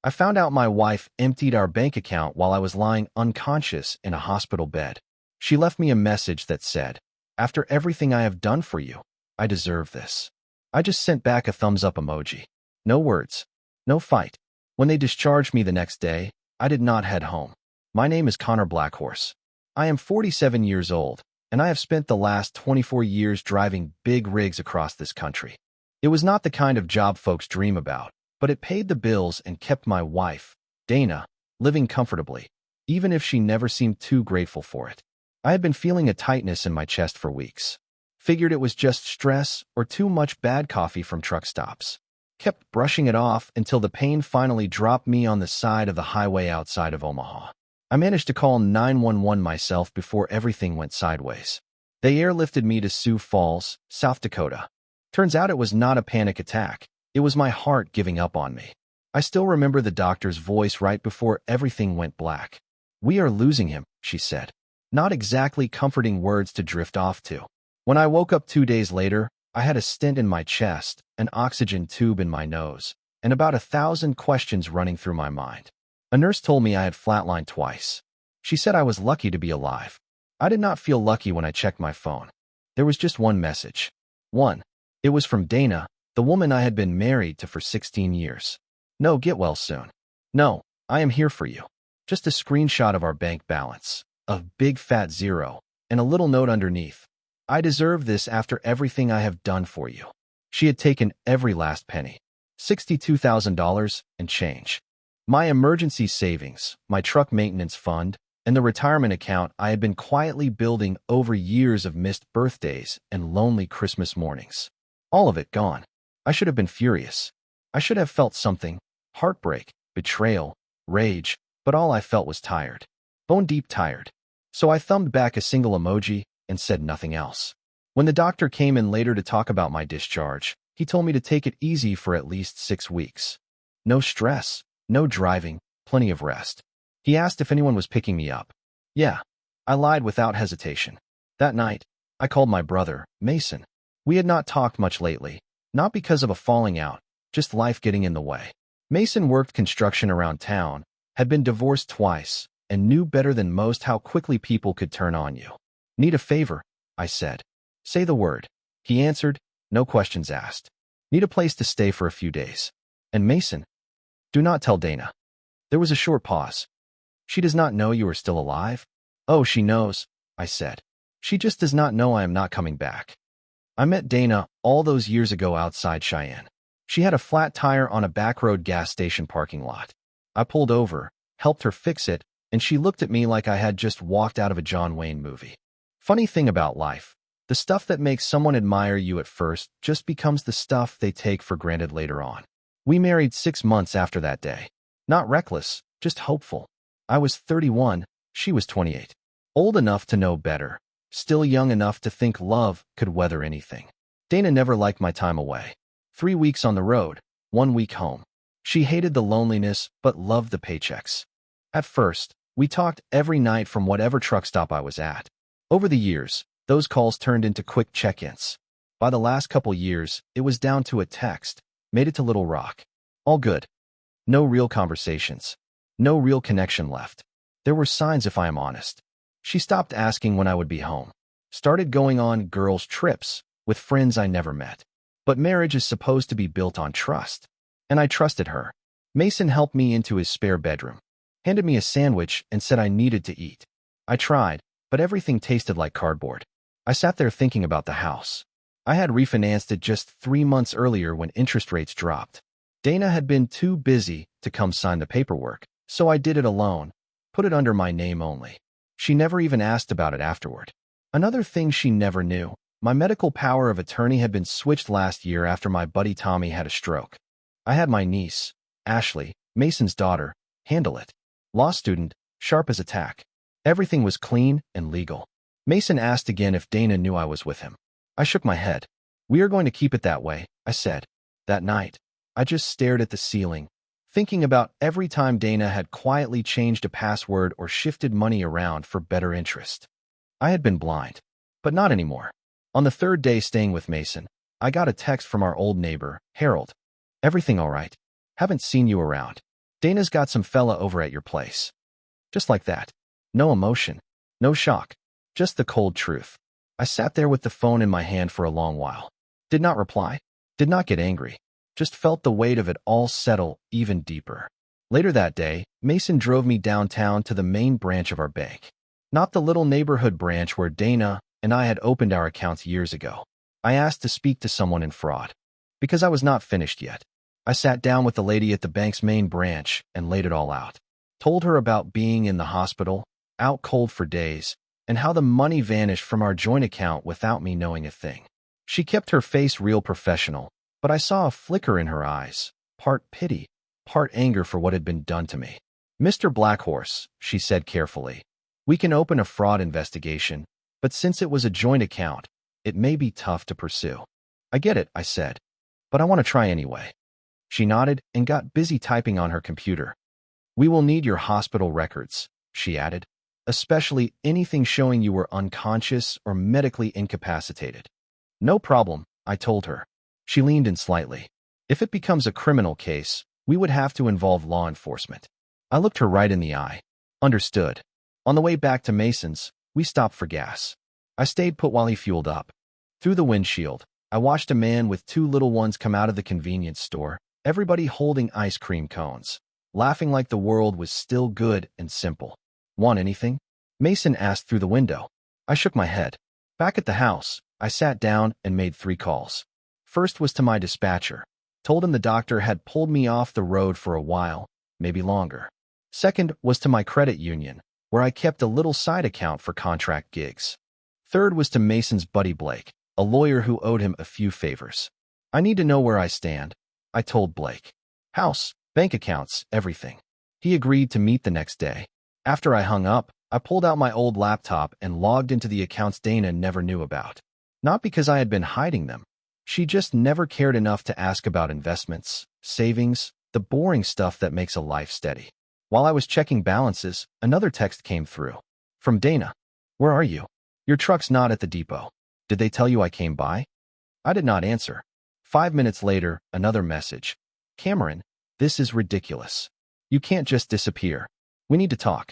I found out my wife emptied our bank account while I was lying unconscious in a hospital bed. She left me a message that said, "After everything I have done for you, I deserve this." I just sent back a thumbs up emoji. No words. No fight. When they discharged me the next day, I did not head home. My name is Connor Blackhorse. I am 47 years old, and I have spent the last 24 years driving big rigs across this country. It was not the kind of job folks dream about, but it paid the bills and kept my wife, Dana, living comfortably, even if she never seemed too grateful for it. I had been feeling a tightness in my chest for weeks. Figured it was just stress or too much bad coffee from truck stops. Kept brushing it off until the pain finally dropped me on the side of the highway outside of Omaha. I managed to call 911 myself before everything went sideways. They airlifted me to Sioux Falls, South Dakota. Turns out it was not a panic attack. It was my heart giving up on me. I still remember the doctor's voice right before everything went black. "We are losing him," she said. Not exactly comforting words to drift off to. When I woke up 2 days later, I had a stent in my chest, an oxygen tube in my nose, and about 1,000 questions running through my mind. A nurse told me I had flatlined twice. She said I was lucky to be alive. I did not feel lucky when I checked my phone. There was just one message. One. It was from Dana, the woman I had been married to for 16 years. "No, get well soon. No, I am here for you." Just a screenshot of our bank balance, a big fat zero, and a little note underneath. "I deserve this after everything I have done for you." She had taken every last penny. $62,000 and change. My emergency savings, my truck maintenance fund, and the retirement account I had been quietly building over years of missed birthdays and lonely Christmas mornings. All of it gone. I should have been furious. I should have felt something, heartbreak, betrayal, rage, but all I felt was tired. Bone deep tired. So I thumbed back a single emoji and said nothing else. When the doctor came in later to talk about my discharge, he told me to take it easy for at least 6 weeks. No stress, no driving, plenty of rest. He asked if anyone was picking me up. Yeah, I lied without hesitation. That night, I called my brother, Mason. We had not talked much lately, not because of a falling out, just life getting in the way. Mason worked construction around town, had been divorced twice, and knew better than most how quickly people could turn on you. "Need a favor," I said. "Say the word." He answered, no questions asked. "Need a place to stay for a few days." "And Mason?" "Do not tell Dana." There was a short pause. "She does not know you are still alive?" "Oh, she knows," I said. "She just does not know I am not coming back." I met Dana all those years ago outside Cheyenne. She had a flat tire on a backroad gas station parking lot. I pulled over, helped her fix it, and she looked at me like I had just walked out of a John Wayne movie. Funny thing about life, the stuff that makes someone admire you at first just becomes the stuff they take for granted later on. We married 6 months after that day. Not reckless, just hopeful. I was 31, she was 28. Old enough to know better, still young enough to think love could weather anything. Dana never liked my time away. 3 weeks on the road, 1 week home. She hated the loneliness but loved the paychecks. At first, we talked every night from whatever truck stop I was at. Over the years, those calls turned into quick check-ins. By the last couple years, it was down to a text, made it to Little Rock. All good. No real conversations. No real connection left. There were signs if I am honest. She stopped asking when I would be home. Started going on girls' trips with friends I never met. But marriage is supposed to be built on trust. And I trusted her. Mason helped me into his spare bedroom. Handed me a sandwich and said I needed to eat. I tried, but everything tasted like cardboard. I sat there thinking about the house. I had refinanced it just 3 months earlier when interest rates dropped. Dana had been too busy to come sign the paperwork, so I did it alone, put it under my name only. She never even asked about it afterward. Another thing she never knew, my medical power of attorney had been switched last year after my buddy Tommy had a stroke. I had my niece, Ashley, Mason's daughter, handle it. Law student, sharp as a tack. Everything was clean and legal. Mason asked again if Dana knew I was with him. I shook my head. "We are going to keep it that way," I said. That night, I just stared at the ceiling, thinking about every time Dana had quietly changed a password or shifted money around for better interest. I had been blind, but not anymore. On the 3rd day staying with Mason, I got a text from our old neighbor, Harold. "Everything all right? Haven't seen you around." Dana's got some fella over at your place. Just like that. No emotion. No shock. Just the cold truth. I sat there with the phone in my hand for a long while. Did not reply. Did not get angry. Just felt the weight of it all settle even deeper. Later that day, Mason drove me downtown to the main branch of our bank. Not the little neighborhood branch where Dana and I had opened our accounts years ago. I asked to speak to someone in fraud. Because I was not finished yet. I sat down with the lady at the bank's main branch and laid it all out. Told her about being in the hospital, out cold for days, and how the money vanished from our joint account without me knowing a thing. She kept her face real professional, but I saw a flicker in her eyes, part pity, part anger for what had been done to me. Mr. Blackhorse, she said carefully, we can open a fraud investigation, but since it was a joint account, it may be tough to pursue. I get it, I said, but I want to try anyway. She nodded and got busy typing on her computer. We will need your hospital records, she added, especially anything showing you were unconscious or medically incapacitated. No problem, I told her. She leaned in slightly. If it becomes a criminal case, we would have to involve law enforcement. I looked her right in the eye. Understood. On the way back to Mason's, we stopped for gas. I stayed put while he fueled up. Through the windshield, I watched a man with two little ones come out of the convenience store, everybody holding ice cream cones, laughing like the world was still good and simple. Want anything? Mason asked through the window. I shook my head. Back at the house, I sat down and made 3 calls. First was to my dispatcher. Told him the doctor had pulled me off the road for a while, maybe longer. Second was to my credit union, where I kept a little side account for contract gigs. Third was to Mason's buddy Blake, a lawyer who owed him a few favors. I need to know where I stand, I told Blake. House, bank accounts, everything. He agreed to meet the next day. After I hung up, I pulled out my old laptop and logged into the accounts Dana never knew about. Not because I had been hiding them. She just never cared enough to ask about investments, savings, the boring stuff that makes a life steady. While I was checking balances, another text came through. From Dana. Where are you? Your truck's not at the depot. Did they tell you I came by? I did not answer. 5 minutes later, another message. Cameron, this is ridiculous. You can't just disappear. We need to talk.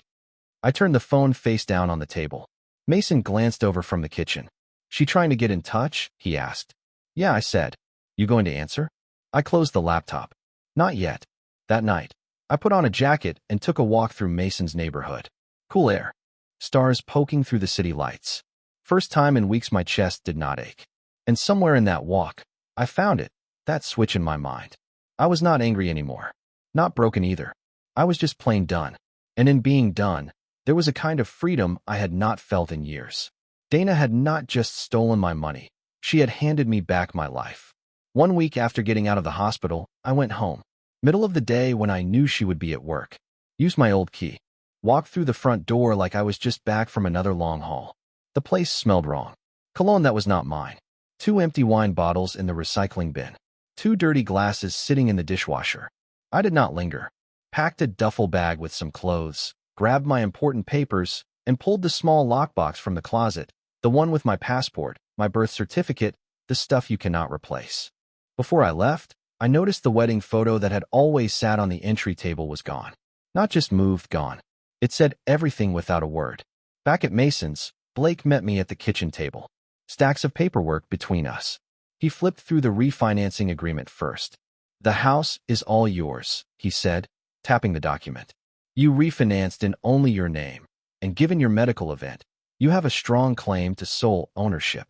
I turned the phone face down on the table. Mason glanced over from the kitchen. She trying to get in touch? He asked. Yeah, I said. You going to answer? I closed the laptop. Not yet. That night, I put on a jacket and took a walk through Mason's neighborhood. Cool air. Stars poking through the city lights. First time in weeks my chest did not ache. And somewhere in that walk, I found it, that switch in my mind. I was not angry anymore. Not broken either. I was just plain done. And in being done, there was a kind of freedom I had not felt in years. Dana had not just stolen my money. She had handed me back my life. 1 week after getting out of the hospital, I went home. Middle of the day when I knew she would be at work. Used my old key. Walked through the front door like I was just back from another long haul. The place smelled wrong. Cologne that was not mine. 2 empty wine bottles in the recycling bin. 2 dirty glasses sitting in the dishwasher. I did not linger. Packed a duffel bag with some clothes, grabbed my important papers, and pulled the small lockbox from the closet, the one with my passport, my birth certificate, the stuff you cannot replace. Before I left, I noticed the wedding photo that had always sat on the entry table was gone. Not just moved, gone. It said everything without a word. Back at Mason's, Blake met me at the kitchen table. Stacks of paperwork between us. He flipped through the refinancing agreement first. The house is all yours, he said, tapping the document. You refinanced in only your name, and given your medical event, you have a strong claim to sole ownership.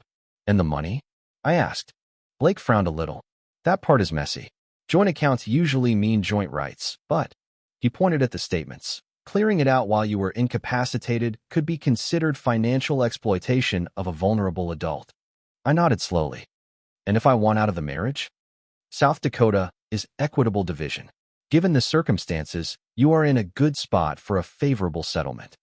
And the money? I asked. Blake frowned a little. That part is messy. Joint accounts usually mean joint rights, but, he pointed at the statements, clearing it out while you were incapacitated could be considered financial exploitation of a vulnerable adult. I nodded slowly. And if I want out of the marriage? South Dakota is equitable division. Given the circumstances, you are in a good spot for a favorable settlement.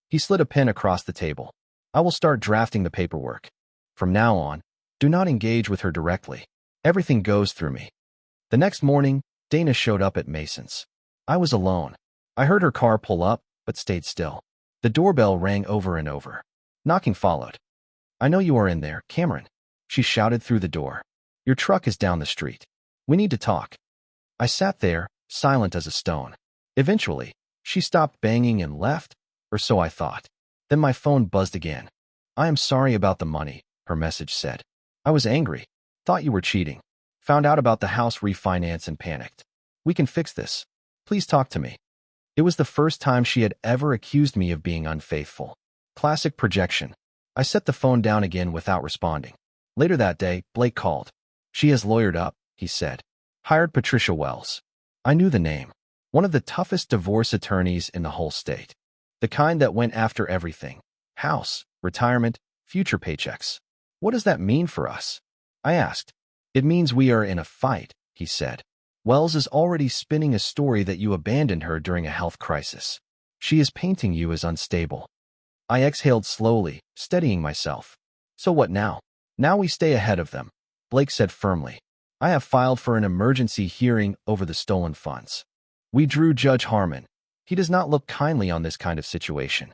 He slid a pen across the table. I will start drafting the paperwork. From now on, do not engage with her directly. Everything goes through me. The next morning, Dana showed up at Mason's. I was alone. I heard her car pull up, but stayed still. The doorbell rang over and over. Knocking followed. I know you are in there, Cameron. She shouted through the door. Your truck is down the street. We need to talk. I sat there, silent as a stone. Eventually, she stopped banging and left, or so I thought. Then my phone buzzed again. I am sorry about the money, her message said. I was angry. Thought you were cheating. Found out about the house refinance and panicked. We can fix this. Please talk to me. It was the first time she had ever accused me of being unfaithful. Classic projection. I set the phone down again without responding. Later that day, Blake called. She has lawyered up, he said. Hired Patricia Wells. I knew the name. One of the toughest divorce attorneys in the whole state. The kind that went after everything. House, retirement, future paychecks. What does that mean for us? I asked. It means we are in a fight, he said. Wells is already spinning a story that you abandoned her during a health crisis. She is painting you as unstable. I exhaled slowly, steadying myself. So what now? Now we stay ahead of them, Blake said firmly. I have filed for an emergency hearing over the stolen funds. We drew Judge Harmon. He does not look kindly on this kind of situation.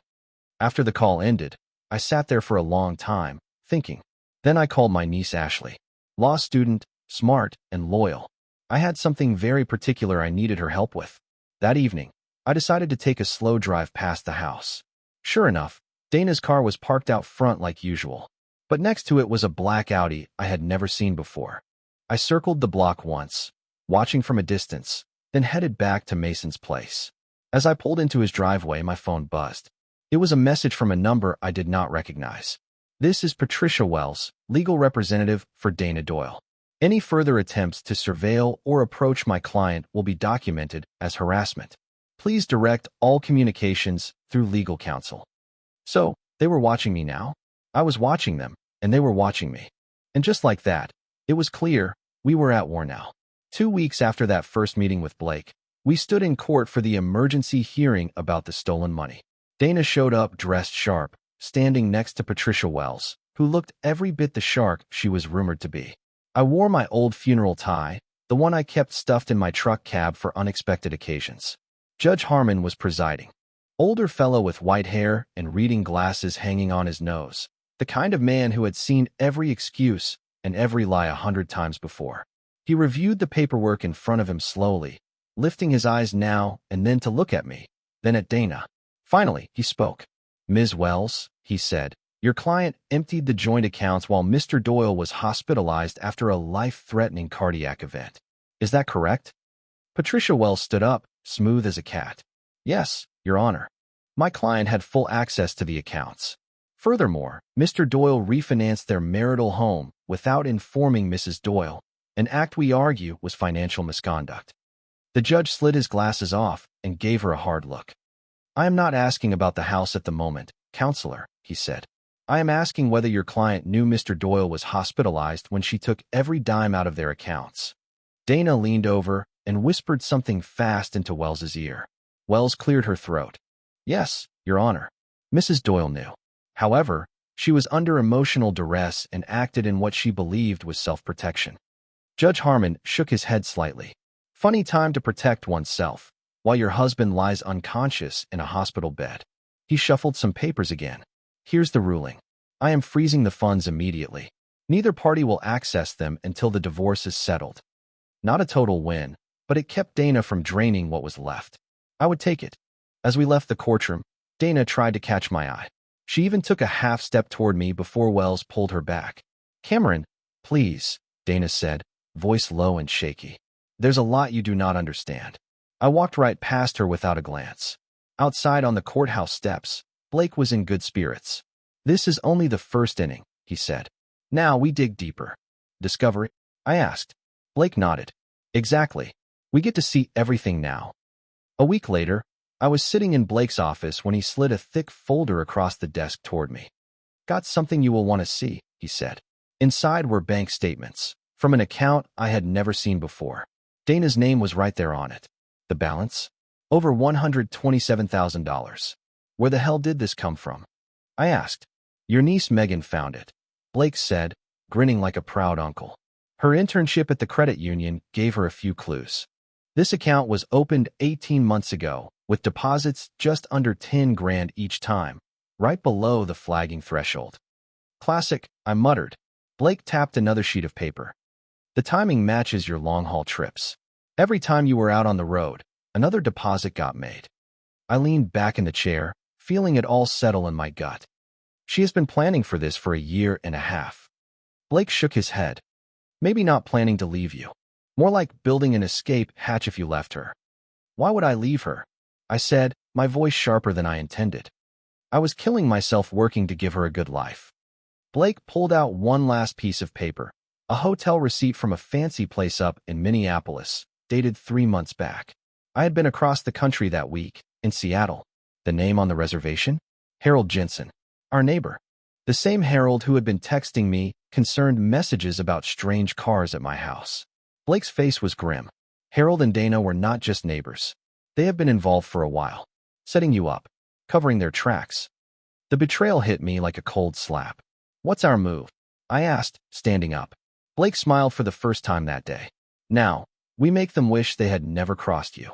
After the call ended, I sat there for a long time, thinking. Then I called my niece Ashley. Law student, smart, and loyal. I had something very particular I needed her help with. That evening, I decided to take a slow drive past the house. Sure enough, Dana's car was parked out front like usual. But next to it was a black Audi I had never seen before. I circled the block once, watching from a distance, then headed back to Mason's place. As I pulled into his driveway, my phone buzzed. It was a message from a number I did not recognize. This is Patricia Wells, legal representative for Dana Doyle. Any further attempts to surveil or approach my client will be documented as harassment. Please direct all communications through legal counsel. So, they were watching me now? I was watching them, and they were watching me. And just like that, it was clear we were at war now. 2 weeks after that first meeting with Blake, we stood in court for the emergency hearing about the stolen money. Dana showed up dressed sharp, standing next to Patricia Wells, who looked every bit the shark she was rumored to be. I wore my old funeral tie, the one I kept stuffed in my truck cab for unexpected occasions. Judge Harmon was presiding. Older fellow with white hair and reading glasses hanging on his nose. The kind of man who had seen every excuse and every lie 100 times before. He reviewed the paperwork in front of him slowly, lifting his eyes now and then to look at me, then at Dana. Finally, he spoke. Ms. Wells, he said, your client emptied the joint accounts while Mr. Doyle was hospitalized after a life-threatening cardiac event. Is that correct? Patricia Wells stood up, smooth as a cat. Yes, Your Honor. My client had full access to the accounts. Furthermore, Mr. Doyle refinanced their marital home without informing Mrs. Doyle, an act we argue was financial misconduct. The judge slid his glasses off and gave her a hard look. I am not asking about the house at the moment, counselor, he said. I am asking whether your client knew Mr. Doyle was hospitalized when she took every dime out of their accounts. Dana leaned over and whispered something fast into Wells's ear. Wells cleared her throat. Yes, Your Honor. Mrs. Doyle knew. However, she was under emotional duress and acted in what she believed was self-protection. Judge Harmon shook his head slightly. Funny time to protect oneself, while your husband lies unconscious in a hospital bed. He shuffled some papers again. Here's the ruling. I am freezing the funds immediately. Neither party will access them until the divorce is settled. Not a total win, but it kept Dana from draining what was left. I would take it. As we left the courtroom, Dana tried to catch my eye. She even took a half step toward me before Wells pulled her back. Cameron, please, Dana said, voice low and shaky. There's a lot you do not understand. I walked right past her without a glance. Outside on the courthouse steps, Blake was in good spirits. This is only the first inning, he said. Now we dig deeper. Discovery? I asked. Blake nodded. Exactly. We get to see everything now. A week later, I was sitting in Blake's office when he slid a thick folder across the desk toward me. Got something you will want to see, he said. Inside were bank statements, from an account I had never seen before. Dana's name was right there on it. The balance? Over $127,000. Where the hell did this come from? I asked. Your niece Megan found it, Blake said, grinning like a proud uncle. Her internship at the credit union gave her a few clues. This account was opened 18 months ago, with deposits just under 10 grand each time, right below the flagging threshold. Classic, I muttered. Blake tapped another sheet of paper. The timing matches your long-haul trips. Every time you were out on the road, Another deposit got made. I leaned back in the chair, feeling it all settle in my gut. She has been planning for this for a year and a half. Blake shook his head. Maybe not planning to leave you. More like building an escape hatch if you left her. Why would I leave her? I said, my voice sharper than I intended. I was killing myself working to give her a good life. Blake pulled out one last piece of paper, a hotel receipt from a fancy place up in Minneapolis, dated 3 months back. I had been across the country that week, in Seattle. The name on the reservation? Harold Jensen, our neighbor. The same Harold who had been texting me concerned messages about strange cars at my house. Blake's face was grim. Harold and Dana were not just neighbors. They have been involved for a while, setting you up, covering their tracks. The betrayal hit me like a cold slap. What's our move? I asked, standing up. Blake smiled for the first time that day. Now, we make them wish they had never crossed you.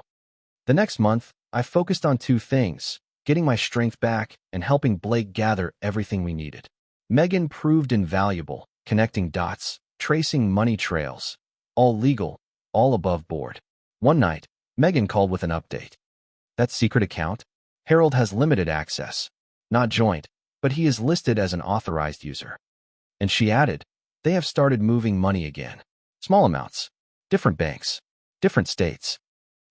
The next month, I focused on 2 things, getting my strength back and helping Blake gather everything we needed. Megan proved invaluable, connecting dots, tracing money trails. All legal, all above board. One night, Megan called with an update. That secret account? Harold has limited access. Not joint, but he is listed as an authorized user. And she added, they have started moving money again. Small amounts. Different banks. Different states.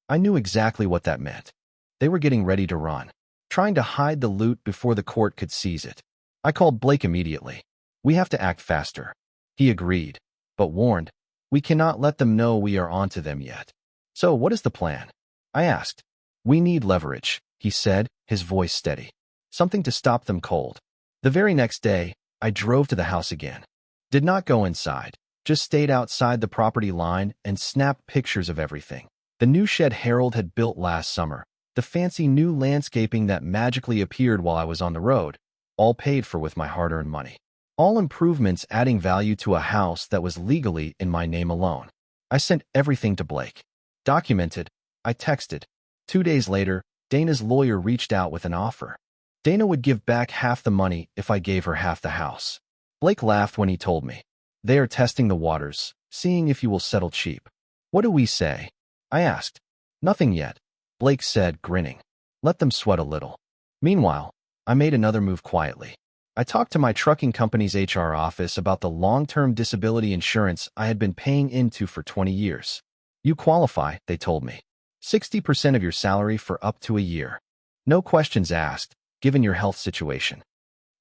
I knew exactly what that meant. They were getting ready to run, trying to hide the loot before the court could seize it. I called Blake immediately. We have to act faster. He agreed, but warned, we cannot let them know we are onto them yet. So what is the plan? I asked. We need leverage, he said, his voice steady. Something to stop them cold. The very next day, I drove to the house again. Did not go inside, just stayed outside the property line and snapped pictures of everything. The new shed Harold had built last summer, the fancy new landscaping that magically appeared while I was on the road, all paid for with my hard-earned money. All improvements adding value to a house that was legally in my name alone. I sent everything to Blake. Documented, I texted. 2 days later, Dana's lawyer reached out with an offer. Dana would give back half the money if I gave her half the house. Blake laughed when he told me. They are testing the waters, seeing if you will settle cheap. What do we say? I asked. Nothing yet, Blake said, grinning. Let them sweat a little. Meanwhile, I made another move quietly. I talked to my trucking company's HR office about the long-term disability insurance I had been paying into for 20 years. You qualify, they told me. 60% of your salary for up to a year. No questions asked, given your health situation.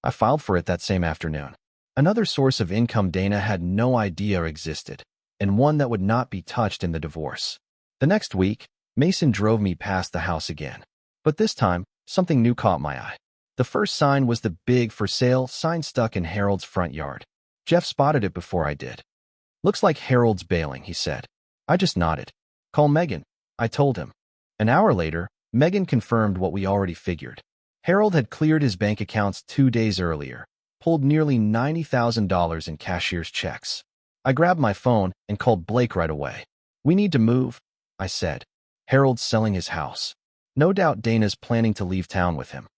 I filed for it that same afternoon. Another source of income Dana had no idea existed, and one that would not be touched in the divorce. The next week, Mason drove me past the house again. But this time, something new caught my eye. The first sign was the big for sale sign stuck in Harold's front yard. Jeff spotted it before I did. Looks like Harold's bailing, he said. I just nodded. Call Megan, I told him. An hour later, Megan confirmed what we already figured. Harold had cleared his bank accounts 2 days earlier, pulled nearly $90,000 in cashier's checks. I grabbed my phone and called Blake right away. We need to move, I said. Harold's selling his house. No doubt Dana's planning to leave town with him.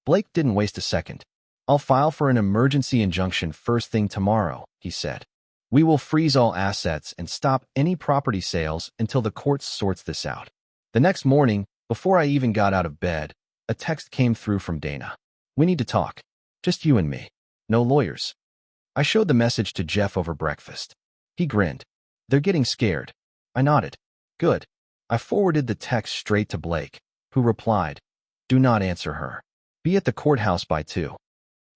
Blake didn't waste a second. I'll file for an emergency injunction first thing tomorrow, he said. We will freeze all assets and stop any property sales until the courts sorts this out. The next morning, before I even got out of bed, a text came through from Dana. We need to talk. Just you and me. No lawyers. I showed the message to Jeff over breakfast. He grinned. They're getting scared. I nodded. Good. I forwarded the text straight to Blake, who replied, do not answer her. Be at the courthouse by 2.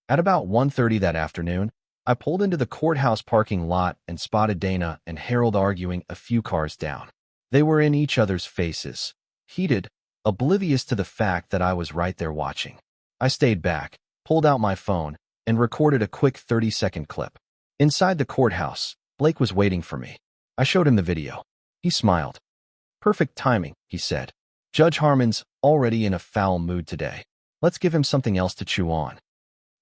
At about 1:30 that afternoon, I pulled into the courthouse parking lot and spotted Dana and Harold arguing a few cars down. They were in each other's faces, heated, oblivious to the fact that I was right there watching. I stayed back, pulled out my phone, and recorded a quick 30-second clip. Inside the courthouse, Blake was waiting for me. I showed him the video. He smiled. Perfect timing, he said. Judge Harmon's already in a foul mood today. Let's give him something else to chew on.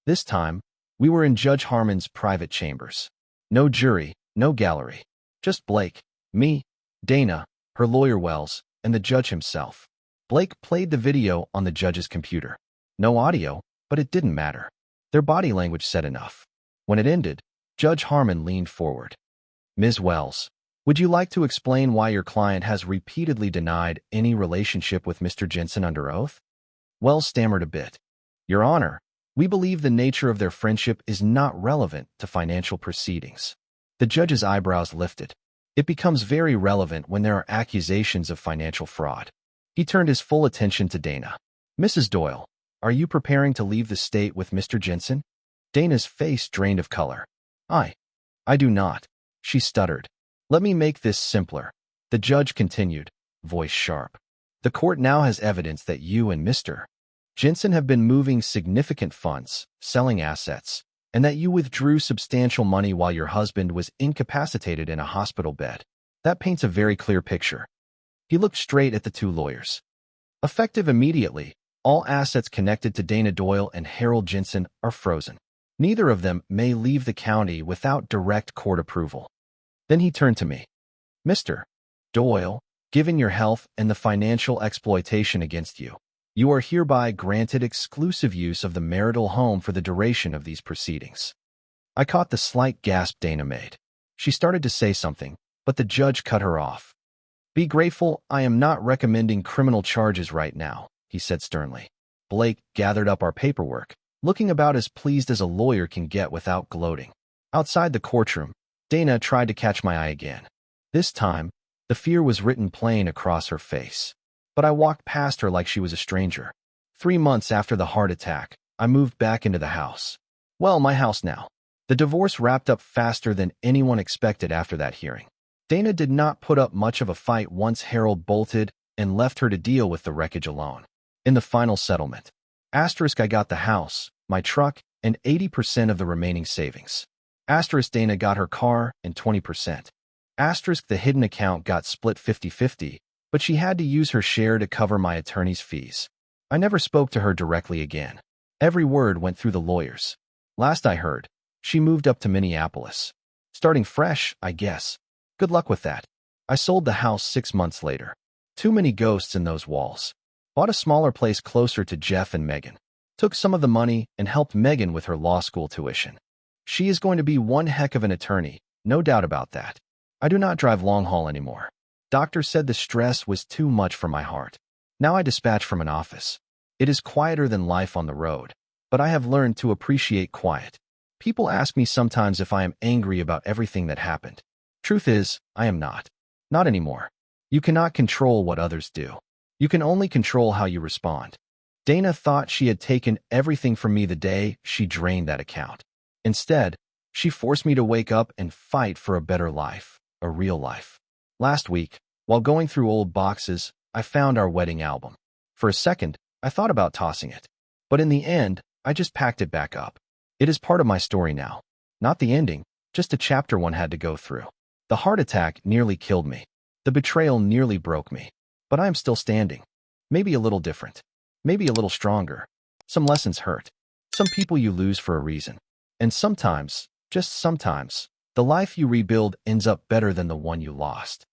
This time, we were in Judge Harmon's private chambers. No jury, no gallery. Just Blake, me, Dana, her lawyer Wells, and the judge himself. Blake played the video on the judge's computer. No audio, but it didn't matter. Their body language said enough. When it ended, Judge Harmon leaned forward. Ms. Wells, Would you like to explain why your client has repeatedly denied any relationship with Mr. Jensen under oath? Wells stammered a bit. Your Honor, we believe the nature of their friendship is not relevant to financial proceedings. The judge's eyebrows lifted. It becomes very relevant when there are accusations of financial fraud. He turned his full attention to Dana. Mrs. Doyle, are you preparing to leave the state with Mr. Jensen? Dana's face drained of color. I do not, she stuttered. Let me make this simpler. The judge continued, voice sharp. The court now has evidence that you and Mr. Jensen have been moving significant funds, selling assets, and that you withdrew substantial money while your husband was incapacitated in a hospital bed. That paints a very clear picture. He looked straight at the two lawyers. Effective immediately, all assets connected to Dana Doyle and Harold Jensen are frozen. Neither of them may leave the county without direct court approval. Then he turned to me. Mr. Doyle, given your health and the financial exploitation against you, you are hereby granted exclusive use of the marital home for the duration of these proceedings. I caught the slight gasp Dana made. She started to say something, but the judge cut her off. Be grateful I am not recommending criminal charges right now, he said sternly. Blake gathered up our paperwork, looking about as pleased as a lawyer can get without gloating. Outside the courtroom, Dana tried to catch my eye again. This time, the fear was written plain across her face. But I walked past her like she was a stranger. 3 months after the heart attack, I moved back into the house. Well, my house now. The divorce wrapped up faster than anyone expected after that hearing. Dana did not put up much of a fight once Harold bolted and left her to deal with the wreckage alone. In the final settlement, I got the house, my truck, and 80% of the remaining savings. Dana got her car and 20%. The hidden account got split 50-50, but she had to use her share to cover my attorney's fees. I never spoke to her directly again. Every word went through the lawyers. Last I heard, she moved up to Minneapolis. Starting fresh, I guess. Good luck with that. I sold the house 6 months later. Too many ghosts in those walls. Bought a smaller place closer to Jeff and Megan. Took some of the money and helped Megan with her law school tuition. She is going to be one heck of an attorney, no doubt about that. I do not drive long haul anymore. Doctor said the stress was too much for my heart. Now I dispatch from an office. It is quieter than life on the road, but I have learned to appreciate quiet. People ask me sometimes if I am angry about everything that happened. Truth is, I am not. Not anymore. You cannot control what others do. You can only control how you respond. Dana thought she had taken everything from me the day she drained that account. Instead, she forced me to wake up and fight for a better life, a real life. Last week, while going through old boxes, I found our wedding album. For a second, I thought about tossing it. But in the end, I just packed it back up. It is part of my story now. Not the ending, just a chapter one had to go through. The heart attack nearly killed me. The betrayal nearly broke me. But I am still standing. Maybe a little different. Maybe a little stronger. Some lessons hurt. Some people you lose for a reason. And sometimes, just sometimes, the life you rebuild ends up better than the one you lost.